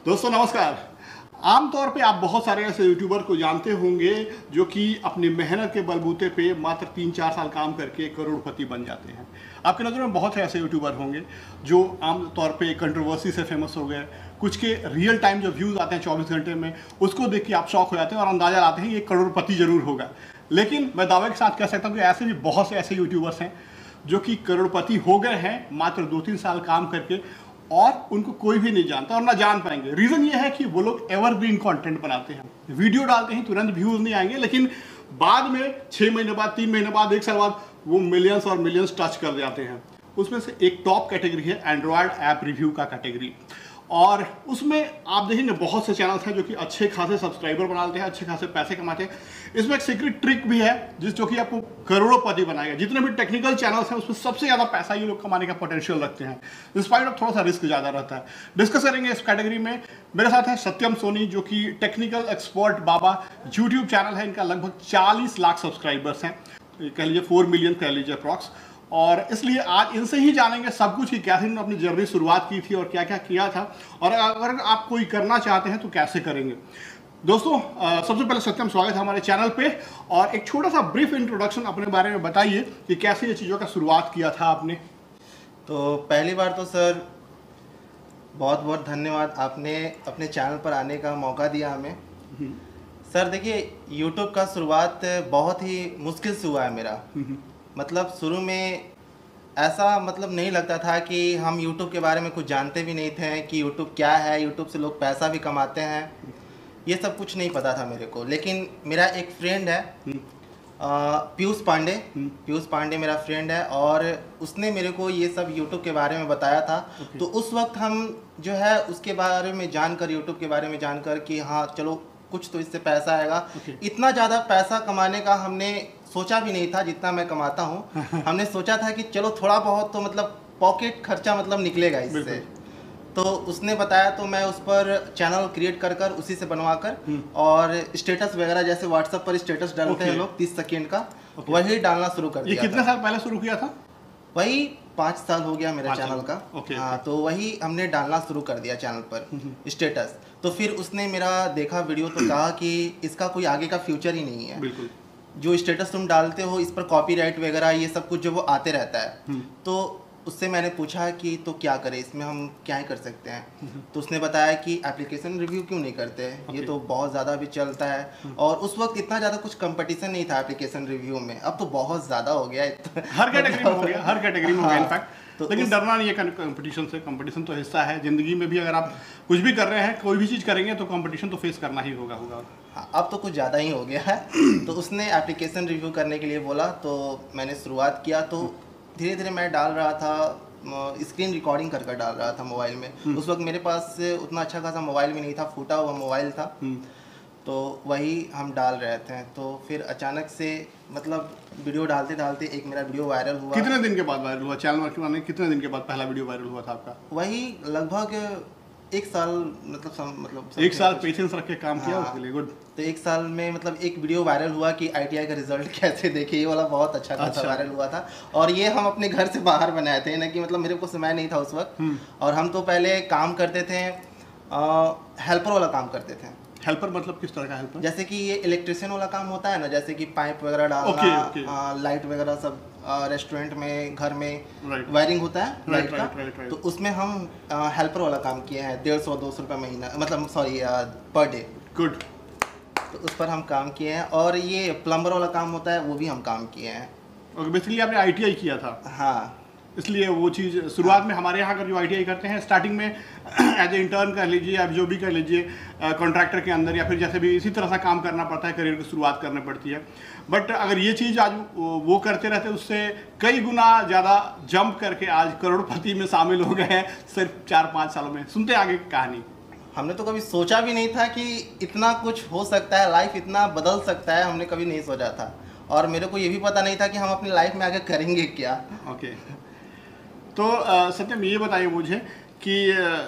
दोस्तों नमस्कार। आमतौर पे आप बहुत सारे ऐसे यूट्यूबर को जानते होंगे जो कि अपनी मेहनत के बलबूते पे मात्र 3-4 साल काम करके करोड़पति बन जाते हैं। आपकी नज़र में बहुत से ऐसे यूट्यूबर होंगे जो आमतौर पे कंट्रोवर्सी से फेमस हो गए। कुछ के रियल टाइम जो व्यूज़ आते हैं 24 घंटे में, उसको देख के आप शॉक हो जाते हैं और अंदाजा लाते हैं ये करोड़पति जरूर होगा। लेकिन मैं दावे के साथ कह सकता हूँ कि ऐसे भी बहुत से ऐसे यूट्यूबर्स हैं जो कि करोड़पति हो गए हैं मात्र 2-3 साल काम करके, और उनको कोई भी नहीं जानता और ना जान पाएंगे। रीज़न ये है कि वो लोग एवरग्रीन कंटेंट बनाते हैं, वीडियो डालते हैं, तुरंत व्यूज़ नहीं आएंगे, लेकिन बाद में 6 महीने बाद, 3 महीने बाद, 1 साल बाद वो मिलियंस और मिलियंस टच कर जाते हैं। उसमें से एक टॉप कैटेगरी है एंड्रॉयड ऐप रिव्यू का कैटेगरी, और उसमें आप देखेंगे बहुत से चैनल्स हैं जो कि अच्छे खासे सब्सक्राइबर बनाते हैं, अच्छे खासे पैसे कमाते हैं। इसमें एक सीक्रेट ट्रिक भी है जो कि आपको करोड़पति बनाएगा। जितने भी टेक्निकल चैनल्स हैं उसमें सबसे ज़्यादा पैसा ये लोग कमाने का पोटेंशियल रखते हैं, इंस्पाइट ऑफ थोड़ा सा रिस्क ज़्यादा रहता है। डिस्कस करेंगे इस कैटेगरी में। मेरे साथ है सत्यम सोनी जो कि टेक्निकल एक्सपर्ट बाबा यूट्यूब चैनल है, इनका लगभग 40 लाख सब्सक्राइबर्स हैं, कह लीजिए 4 मिलियन कह लीजिए अप्रॉक्स। और इसलिए आज इनसे ही जानेंगे सब कुछ कि कैसे इन्होंने अपनी जर्नी शुरुआत की थी और क्या क्या किया था, और अगर आप कोई करना चाहते हैं तो कैसे करेंगे। दोस्तों सबसे पहले सत्यम स्वागत है हमारे चैनल पे, और एक छोटा सा ब्रीफ इंट्रोडक्शन अपने बारे में बताइए कि कैसे ये चीज़ों का शुरुआत किया था आपने। तो पहली बार तो सर बहुत बहुत धन्यवाद, आपने अपने चैनल पर आने का मौका दिया हमें। सर देखिए, यूट्यूब का शुरुआत बहुत ही मुश्किल से हुआ है मेरा। मतलब शुरू में ऐसा नहीं लगता था कि हम यूट्यूब के बारे में कुछ जानते भी नहीं थे कि यूट्यूब क्या है, यूट्यूब से लोग पैसा भी कमाते हैं, ये सब कुछ नहीं पता था मेरे को। लेकिन मेरा एक फ्रेंड है पीयूष पांडे मेरा फ्रेंड है, और उसने मेरे को ये सब यूट्यूब के बारे में बताया था। तो उस वक्त हम जो है उसके बारे में जानकर, यूट्यूब के बारे में जानकर कि हाँ चलो कुछ तो इससे पैसा आएगा। इतना ज़्यादा पैसा कमाने का हमने सोचा भी नहीं था जितना मैं कमाता हूँ। हमने सोचा था कि चलो थोड़ा बहुत तो पॉकेट खर्चा निकलेगा इससे। तो उसने बताया तो मैं उस पर चैनल क्रिएट कर उसी से बनवा कर, और स्टेटस वगैरह जैसे व्हाट्सएप पर स्टेटस डालते हैं लोग 30 सेकेंड का, वही डालना शुरू कर दिया। ये कितने साल पहले शुरू किया था? वही 5 साल हो गया मेरे चैनल का। हाँ, तो वही हमने डालना शुरू कर दिया चैनल पर स्टेटस। तो फिर उसने मेरा देखा वीडियो तो कहा कि इसका कोई आगे का फ्यूचर ही नहीं है। बिल्कुल, जो स्टेटस तुम डालते हो इस पर कॉपीराइट वगैरह ये सब कुछ जो वो आते रहता है। तो उससे मैंने पूछा कि तो क्या करें, इसमें हम क्या ही कर सकते हैं। तो उसने बताया कि एप्लीकेशन रिव्यू क्यों नहीं करते, ये तो बहुत ज़्यादा भी चलता है। और उस वक्त इतना ज़्यादा कुछ कंपटीशन नहीं था एप्लीकेशन रिव्यू में, अब तो बहुत ज़्यादा हो गया। हर कैटेगरी में हो गया, हर कैटेगरी में हो गया इनफैक्ट। तो लेकिन डरना नहीं है कंपटीशन से, कंपटीशन तो हिस्सा है ज़िंदगी में भी। अगर आप कुछ भी कर रहे हैं, कोई भी चीज़ करेंगे तो कंपटीशन तो फेस करना ही होगा। हाँ, अब तो कुछ ज़्यादा ही हो गया है। तो उसने एप्लीकेशन रिव्यू करने के लिए बोला, तो मैंने शुरुआत किया। तो धीरे धीरे मैं डाल रहा था, स्क्रीन रिकॉर्डिंग कर डाल रहा था मोबाइल में। उस वक्त मेरे पास उतना अच्छा खासा मोबाइल भी नहीं था, फूटा हुआ मोबाइल था। तो वही हम डाल रहे थे। तो फिर अचानक से वीडियो डालते डालते एक मेरा वीडियो वायरल हुआ। कितने दिन के बाद वायरल हुआ चैनल में? कितने दिन के बाद पहला वीडियो वायरल हुआ था आपका? वही लगभग 1 साल, 1 साल पेशेंस रख के काम किया उसके लिए। गुड। तो 1 साल में एक वीडियो वायरल हुआ कि ITI का रिजल्ट कैसे देखे, ये वाला बहुत अच्छा खासा वायरल हुआ था। और ये हम अपने घर से बाहर बनाए थे ना, कि मेरे को समय नहीं था उस वक्त। और हम तो पहले काम करते थे, हेल्पर वाला काम करते थे। हेल्पर किस तरह का हेल्पर? जैसे कि ये इलेक्ट्रिशियन वाला काम होता है ना, जैसे कि पाइप वगैरह डालना, लाइट वगैरह सब रेस्टोरेंट में, घर में वायरिंग होता है लाइट का। तो उसमें हम हेल्पर वाला काम किए हैं। 150-200 रुपये महीना, सॉरी पर डे। गुड। तो उस पर हम काम किए हैं। और ये प्लम्बर वाला काम होता है, वो भी हम काम किए हैं। और बेसिकली आपने ITI किया था? हाँ, इसलिए वो चीज़ शुरुआत में हमारे यहाँ अगर जो ITI करते हैं स्टार्टिंग में एज ए इंटर्न कर लीजिए, आप जो भी कर लीजिए, कॉन्ट्रैक्टर के अंदर, या फिर जैसे भी इसी तरह सा काम करना पड़ता है, करियर की शुरुआत करनी पड़ती है। बट अगर ये चीज़ आज वो करते रहते, उससे कई गुना ज़्यादा जंप करके आज करोड़पति में शामिल हो गए हैं सिर्फ 4-5 सालों में। सुनते आगे की कहानी। हमने तो कभी सोचा भी नहीं था कि इतना कुछ हो सकता है, लाइफ इतना बदल सकता है, हमने कभी नहीं सोचा था। और मेरे को ये भी पता नहीं था कि हम अपनी लाइफ में आगे करेंगे क्या। ओके। तो सत्यम ये बताइए मुझे कि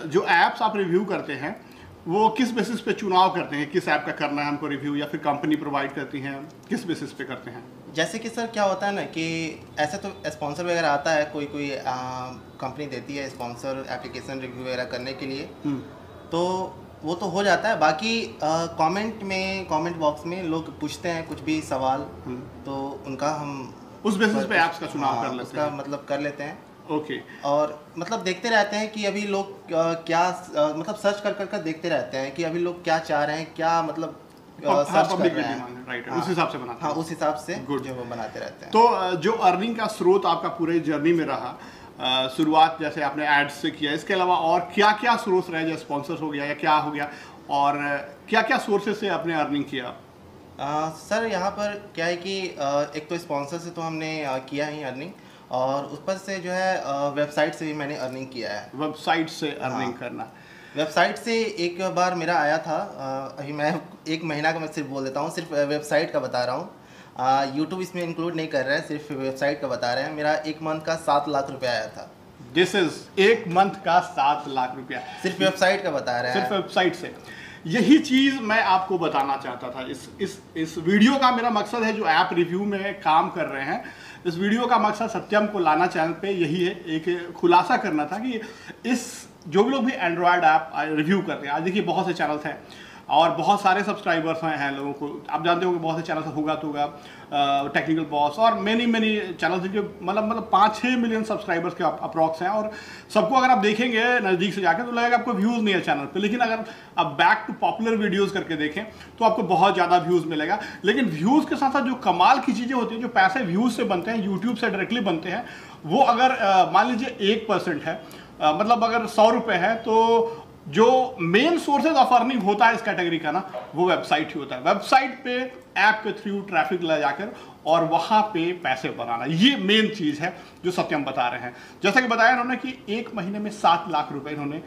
जो ऐप्स आप रिव्यू करते हैं वो किस बेसिस पे चुनाव करते हैं, किस ऐप का करना है हमको रिव्यू, या फिर कंपनी प्रोवाइड करती हैं, किस बेसिस पे करते हैं? जैसे कि सर क्या होता है ना कि ऐसे तो स्पॉन्सर वगैरह आता है, कोई कंपनी देती है स्पॉन्सर एप्लीकेशन रिव्यू वगैरह करने के लिए। तो वो तो हो जाता है। बाकी कमेंट बॉक्स में लोग पूछते हैं कुछ भी सवाल, तो उनका हम उस बेसिस पे ऐप्स का चुनाव कर लेते उसका हैं। मतलब कर लेते हैं। ओके। और मतलब देखते रहते हैं कि अभी लोग क्या मतलब सर्च कर कर देखते रहते हैं कि अभी लोग क्या चाह रहे हैं, क्या मतलब सर्च कर रहे हैं। राइट, उस हिसाब से बनाते हैं। हाँ, उस हिसाब से Good. जो वो बनाते रहते हैं। तो जो अर्निंग का स्रोत आपका पूरे जर्नी में रहा, शुरुआत जैसे आपने एड्स से किया, इसके अलावा और क्या क्या सोर्स रहे, जैसे स्पॉन्सर्स हो गया या क्या हो गया, और क्या क्या सोर्सेज से आपने अर्निंग किया? सर यहाँ पर क्या है कि एक तो स्पॉन्सर से तो हमने किया ही अर्निंग, और ऊपर से जो है वेबसाइट से भी मैंने अर्निंग किया है। वेबसाइट से अर्निंग हाँ। करना। वेबसाइट से एक बार मेरा आया था, अभी मैं एक महीना का मैं सिर्फ बोल देता हूँ, सिर्फ वेबसाइट का बता रहा हूँ, यूट्यूब इसमें इंक्लूड नहीं कर रहे हैं, सिर्फ वेबसाइट का बता रहे हैं। मेरा एक मंथ का 7 लाख रुपया आया था। दिस इज एक मंथ का 7 लाख रुपया सिर्फ वेबसाइट का बता रहे हैं। सिर्फ वेबसाइट से। यही चीज़ मैं आपको बताना चाहता था। इस वीडियो का मेरा मकसद है, जो ऐप रिव्यू में काम कर रहे हैं, इस वीडियो का मकसद सत्यम को लाना चैनल पे यही है, एक खुलासा करना था कि इस जो भी लोग भी एंड्रॉयड ऐप रिव्यू करते हैं, आज देखिए बहुत से चैनल्स हैं और बहुत सारे सब्सक्राइबर्स हैं लोगों को, आप जानते हो कि बहुत से चैनल्स होगा टेक्निकल बॉस और मैनी चैनल्स जिनके मतलब 5-6 मिलियन सब्सक्राइबर्स के अप्रॉक्स हैं, और सबको अगर आप देखेंगे नज़दीक से जाकर तो लगेगा आपको व्यूज़ नहीं है चैनल पे, लेकिन अगर आप बैक टू पॉपुलर वीडियोस करके देखें तो आपको बहुत ज़्यादा व्यूज़ मिलेगा। लेकिन व्यूज़ के साथ साथ जो कमाल की चीज़ें होती हैं, जो पैसे व्यूज़ से बनते हैं, यूट्यूब से डायरेक्टली बनते हैं, वो अगर मान लीजिए 1% है, मतलब अगर 100 रुपये है, तो जो मेन सोर्सेज ऑफ अर्निंग होता है इस कैटेगरी का ना, वो वेबसाइट ही होता है। वेबसाइट पे ऐप के थ्रू ट्रैफिक ले जाकर और वहां पे पैसे बनाना, ये मेन चीज है जो सत्यम बता रहे हैं। जैसा कि बताया इन्होंने कि एक महीने में 7 लाख रुपए इन्होंने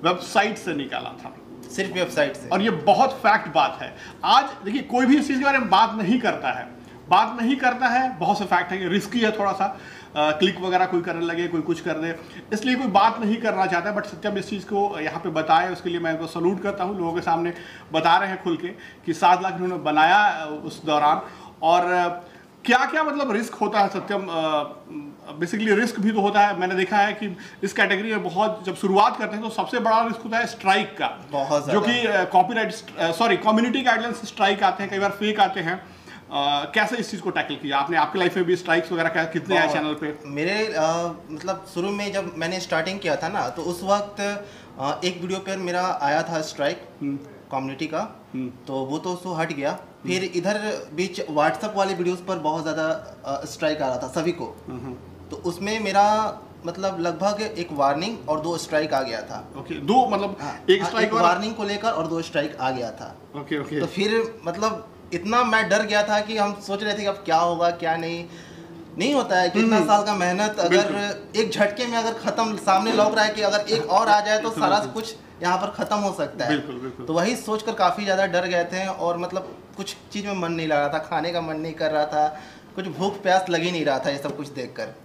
वेबसाइट से निकाला था, सिर्फ वेबसाइट से। और ये बहुत फैक्ट बात है। आज देखिए कोई भी इस चीज के बारे में बात नहीं करता है, बहुत से फैक्ट है कि रिस्की है थोड़ा सा, क्लिक वगैरह कोई करने लगे, कोई कुछ कर दे, इसलिए कोई बात नहीं करना चाहता। बट सत्यम इस चीज़ को यहाँ पे बताए, उसके लिए मैं इनको सल्यूट करता हूँ। लोगों के सामने बता रहे हैं खुल के कि 7 लाख इन्होंने बनाया उस दौरान। और क्या क्या मतलब रिस्क होता है सत्यम, बेसिकली रिस्क भी तो होता है। मैंने देखा है कि इस कैटेगरी में बहुत, जब शुरुआत करते हैं तो सबसे बड़ा रिस्क होता है स्ट्राइक का, बहुत जो कि कम्युनिटी गाइडलाइंस स्ट्राइक आते हैं, कई बार फेक आते हैं। कैसे इस चीज़ को टैकल किया आपने? आपके लाइफ में भी स्ट्राइक्स वगैरह कितने आए चैनल पे? मेरे मतलब शुरू में जब मैंने स्टार्टिंग किया था ना, तो उस वक्त एक वीडियो पर मेरा आया था स्ट्राइक कम्युनिटी का, तो वो तो उसको हट गया। फिर इधर बीच व्हाट्सएप वाले वीडियोस पर बहुत ज़्यादा स्ट्राइक आ रहा था सभी को, तो उसमें मेरा मतलब लगभग एक वार्निंग और 2 स्ट्राइक आ गया था। ओके, 2 मतलब एक स्ट्राइक वार्निंग को लेकर और 2 स्ट्राइक आ गया था। ओके। तो फिर मतलब इतना मैं डर गया था कि हम सोच रहे थे कि अब क्या होगा क्या नहीं होता है। कितना साल का मेहनत अगर एक झटके में अगर खत्म, सामने लौक रहा है कि अगर एक और आ जाए तो सारा कुछ यहाँ पर खत्म हो सकता है। बिल्कुल। तो वही सोचकर काफ़ी ज़्यादा डर गए थे, और मतलब कुछ चीज़ में मन नहीं लग रहा था, खाने का मन नहीं कर रहा था, कुछ भूख प्यास लग ही नहीं रहा था ये सब कुछ देखकर।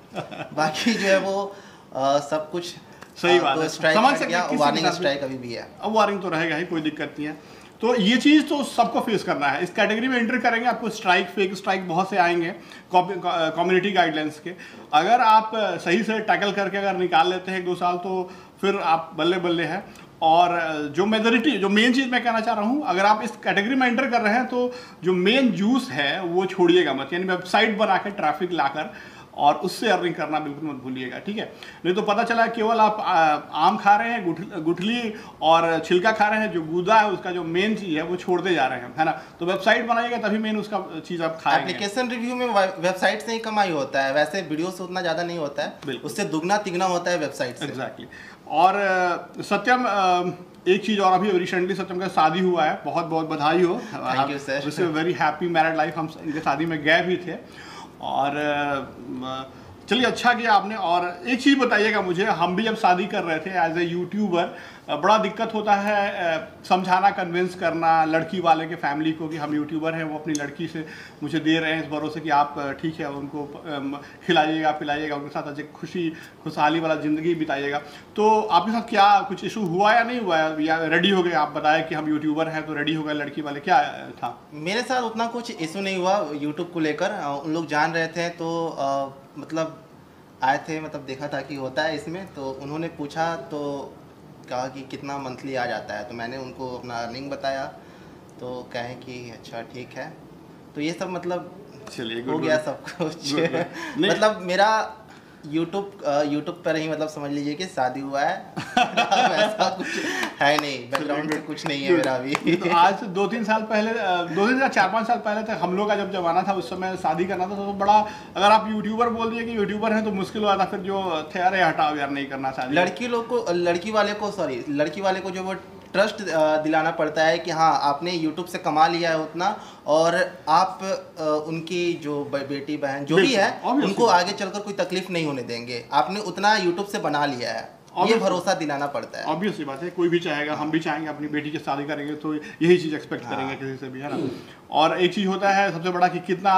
बाकी जो है वो सब कुछ सही बात है, समझ सकते। वार्निंग स्ट्राइक अभी भी है, अब वार्निंग तो रहेगा ही, कोई दिक्कत नहीं है। तो ये चीज़ तो सबको फेस करना है। इस कैटेगरी में एंटर करेंगे, आपको स्ट्राइक, फेक स्ट्राइक बहुत से आएंगे कम्युनिटी गाइडलाइंस के। अगर आप सही से टैकल करके अगर निकाल लेते हैं 1-2 साल, तो फिर आप बल्ले बल्ले हैं। और जो मेन चीज़ मैं कहना चाह रहा हूँ, अगर आप इस कैटेगरी में एंटर कर रहे हैं तो जो मेन जूस है वो छोड़िएगा मत, यानी वेबसाइट बना के ट्रैफिक लाकर और उससे अर्निंग करना बिल्कुल मत भूलिएगा, ठीक है? नहीं तो पता चला केवल आप आम खा रहे हैं, गुठली और छिलका खा रहे हैं, जो गूदा है उसका जो मेन चीज़ है वो छोड़ते जा रहे हैं, है ना? तो वेबसाइट बनाइएगा तभी मेन उसका चीज़ आप खाएंगे। एप्लीकेशन रिव्यू में वेबसाइट से ही कमाई होता है, वैसे वीडियो से उतना ज़्यादा नहीं होता है, उससे दुगना तिगना होता है वेबसाइट से। एग्जैक्टली। और सत्यम, एक चीज़ और, अभी रिसेंटली सत्यम का शादी हुआ है, बहुत बहुत बधाई हो। Thank you sir. Wish you very happy married life. हम इनके शादी में गए भी थे, और चलिए अच्छा किया आपने। और एक चीज़ बताइएगा मुझे, हम भी जब शादी कर रहे थे एज ए यूट्यूबर, बड़ा दिक्कत होता है समझाना, कन्विंस करना लड़की वाले के फैमिली को कि हम यूट्यूबर हैं, वो अपनी लड़की से मुझे दे रहे हैं इस भरोसे कि आप ठीक है उनको खिलाइएगा पिलाइएगा, उनके साथ अच्छे खुशहाली वाला ज़िंदगी बिताइएगा। तो आपके साथ क्या कुछ इशू हुआ या नहीं हुआ, या रेडी हो गए? आप बताया कि हम यूट्यूबर हैं तो रेडी हो गए लड़की वाले, क्या था? मेरे साथ उतना कुछ इशू नहीं हुआ यूट्यूब को लेकर। उन लोग जान रहे थे, तो मतलब आए थे, मतलब देखा था कि होता है इसमें, तो उन्होंने पूछा, तो कहा कि कितना मंथली आ जाता है, तो मैंने उनको अपना अर्निंग बताया, तो कहें कि अच्छा ठीक है। तो ये सब मतलब चलिए हो गया सब कुछ। नहीं। मतलब मेरा यूट्यूब पर ही मतलब समझ लीजिए कि शादी हुआ है। अब ऐसा कुछ है नहीं, बैकग्राउंड से कुछ नहीं है मेरा अभी। तो आज से 2-3 साल पहले 2 या 4-5 साल पहले तक हम लोग का जब जमाना था, उस समय शादी करना था तो बड़ा, अगर आप यूट्यूबर बोल दिए कि यूट्यूबर हैं तो मुश्किल हुआ था। फिर जो थे, अरे हटाओ यार नहीं करना शादी। लड़की वाले को जो वो ट्रस्ट दिलाना पड़ता है कि हाँ आपने यूट्यूब से कमा लिया है उतना, और आप उनकी जो बेटी बहन जो भी है उनको आगे चलकर कोई तकलीफ नहीं होने देंगे, आपने उतना यूट्यूब से बना लिया है, ये भरोसा दिलाना पड़ता है। ऑब्वियसली बात है, कोई भी चाहेगा, हम भी चाहेंगे अपनी बेटी की शादी करेंगे तो यही चीज़ एक्सपेक्ट करेंगे किसी से भी, है ना। और एक चीज़ होता है सबसे बड़ा कि कितना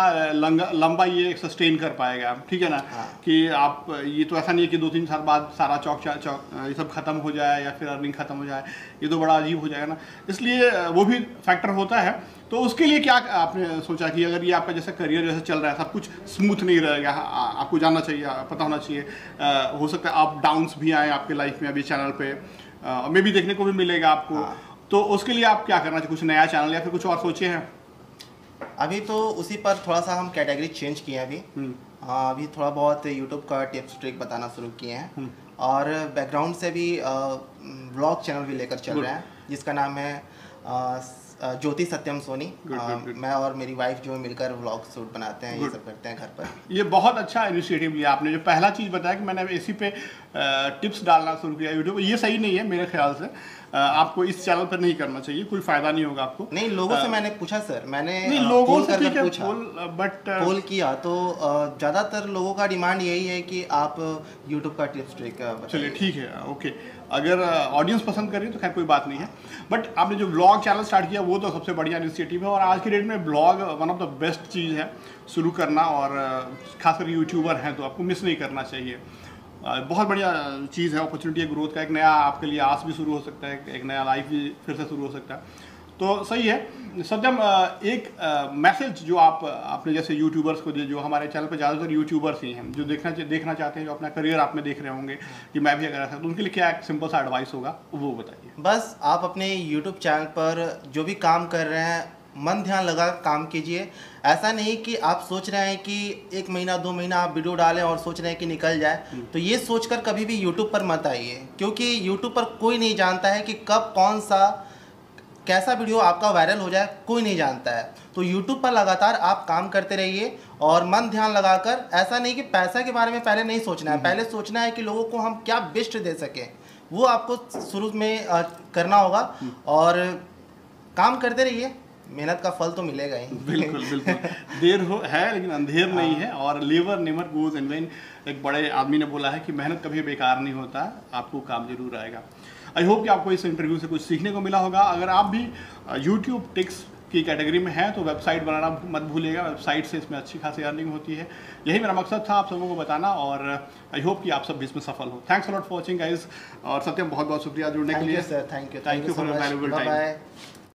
लंबा ये सस्टेन कर पाएगा, ठीक है ना। कि आप ये तो ऐसा नहीं है कि 2-3 साल बाद सारा चौक ये सब खत्म हो जाए या फिर अर्निंग खत्म हो जाए, ये तो बड़ा अजीब हो जाएगा ना। इसलिए वो भी फैक्टर होता है। तो उसके लिए क्या आपने सोचा कि अगर ये आपका जैसे करियर जैसे चल रहा है, सब कुछ स्मूथ नहीं रहेगा, आपको जानना चाहिए, पता होना चाहिए, हो सकता है अप डाउन्स भी आए आपके लाइफ में अभी चैनल पे, मे भी देखने को भी मिलेगा आपको। तो उसके लिए आप क्या करना चाहिए, कुछ नया चैनल या फिर कुछ और सोचे हैं? अभी तो उसी पर थोड़ा सा हम कैटेगरी चेंज किए हैं अभी। अभी थोड़ा बहुत यूट्यूब का टिप्स ट्रिक बताना शुरू किए हैं, और बैकग्राउंड से भी व्लॉग चैनल भी लेकर चल रहे हैं, जिसका नाम है ज्योति सत्यम सोनी। मैं और मेरी वाइफ जो मिलकर व्लॉग शूट बनाते हैं, ये सब करते हैं घर पर। ये बहुत अच्छा इनिशिएटिव लिया आपने। जो पहला चीज़ बताया कि मैंने इसी पे टिप्स डालना शुरू किया यूट्यूब, ये सही नहीं है मेरे ख्याल से। आपको इस चैनल पर नहीं करना चाहिए, कोई फायदा नहीं होगा आपको। नहीं, लोगों से मैंने पूछा सर, मैंने लोगों से कॉल किया तो ज़्यादातर लोगों का डिमांड यही है कि आप यूट्यूब का टिप्स ट्रिक। चलिए ठीक है, ओके। अगर ऑडियंस पसंद कर रही है तो खैर कोई बात नहीं है, बट आपने जो ब्लॉग चैनल स्टार्ट किया वो तो सबसे बढ़िया इनिशिएटिव है। और आज की डेट में blog one of the best चीज़ है शुरू करना, और खासकर यूट्यूबर हैं तो आपको मिस नहीं करना चाहिए। बहुत बढ़िया चीज़ है, अपॉर्चुनिटी है ग्रोथ का। एक नया आपके लिए आस भी शुरू हो सकता है, एक नया लाइफ भी फिर से शुरू हो सकता है, तो सही है। सत्यम, एक मैसेज जो आपने जैसे यूट्यूबर्स को, जो हमारे चैनल पे ज़्यादातर यूट्यूबर्स ही हैं जो देखना चाहते हैं, जो अपना करियर आप में देख रहे होंगे कि मैं भी अगर ऐसा, तो उनके लिए क्या एक सिंपल सा एडवाइस होगा वो बताइए। बस आप अपने यूट्यूब चैनल पर जो भी काम कर रहे हैं, मन ध्यान लगा काम कीजिए। ऐसा नहीं कि आप सोच रहे हैं कि 1 महीना 2 महीना आप वीडियो डालें और सोच रहे हैं कि निकल जाए, तो ये सोचकर कभी भी यूट्यूब पर मत आइए, क्योंकि यूट्यूब पर कोई नहीं जानता है कि कब कौन सा कैसा वीडियो आपका वायरल हो जाए, कोई नहीं जानता है। तो यूट्यूब पर लगातार आप काम करते रहिए और मन ध्यान लगाकर। ऐसा नहीं कि पैसा के बारे में पहले नहीं सोचना है, पहले सोचना है कि लोगों को हम क्या बेस्ट दे सकें, वो आपको शुरू में करना होगा। और काम करते रहिए, मेहनत का फल तो मिलेगा ही। बिल्कुल बिल्कुल। देर हो है लेकिन अंधेर नहीं है, और labour never goes in when. एक बड़े आदमी ने बोला है कि मेहनत कभी बेकार नहीं होता, आपको काम जरूर आएगा। आई होप कि आपको इस इंटरव्यू से कुछ सीखने को मिला होगा। अगर आप भी यूट्यूब टिक्स की कैटेगरी में हैं तो वेबसाइट बनाना मत भूलिएगा, वेबसाइट से इसमें अच्छी खासी अर्निंग होती है। यही मेरा मकसद था आप सबों को बताना, और आई होप कि आप सब भी इसमें सफल हो। Thanks a lot for watching guys, और सत्यम बहुत बहुत शुक्रिया जुड़ने के लिए। Sir, thank you for your valuable time.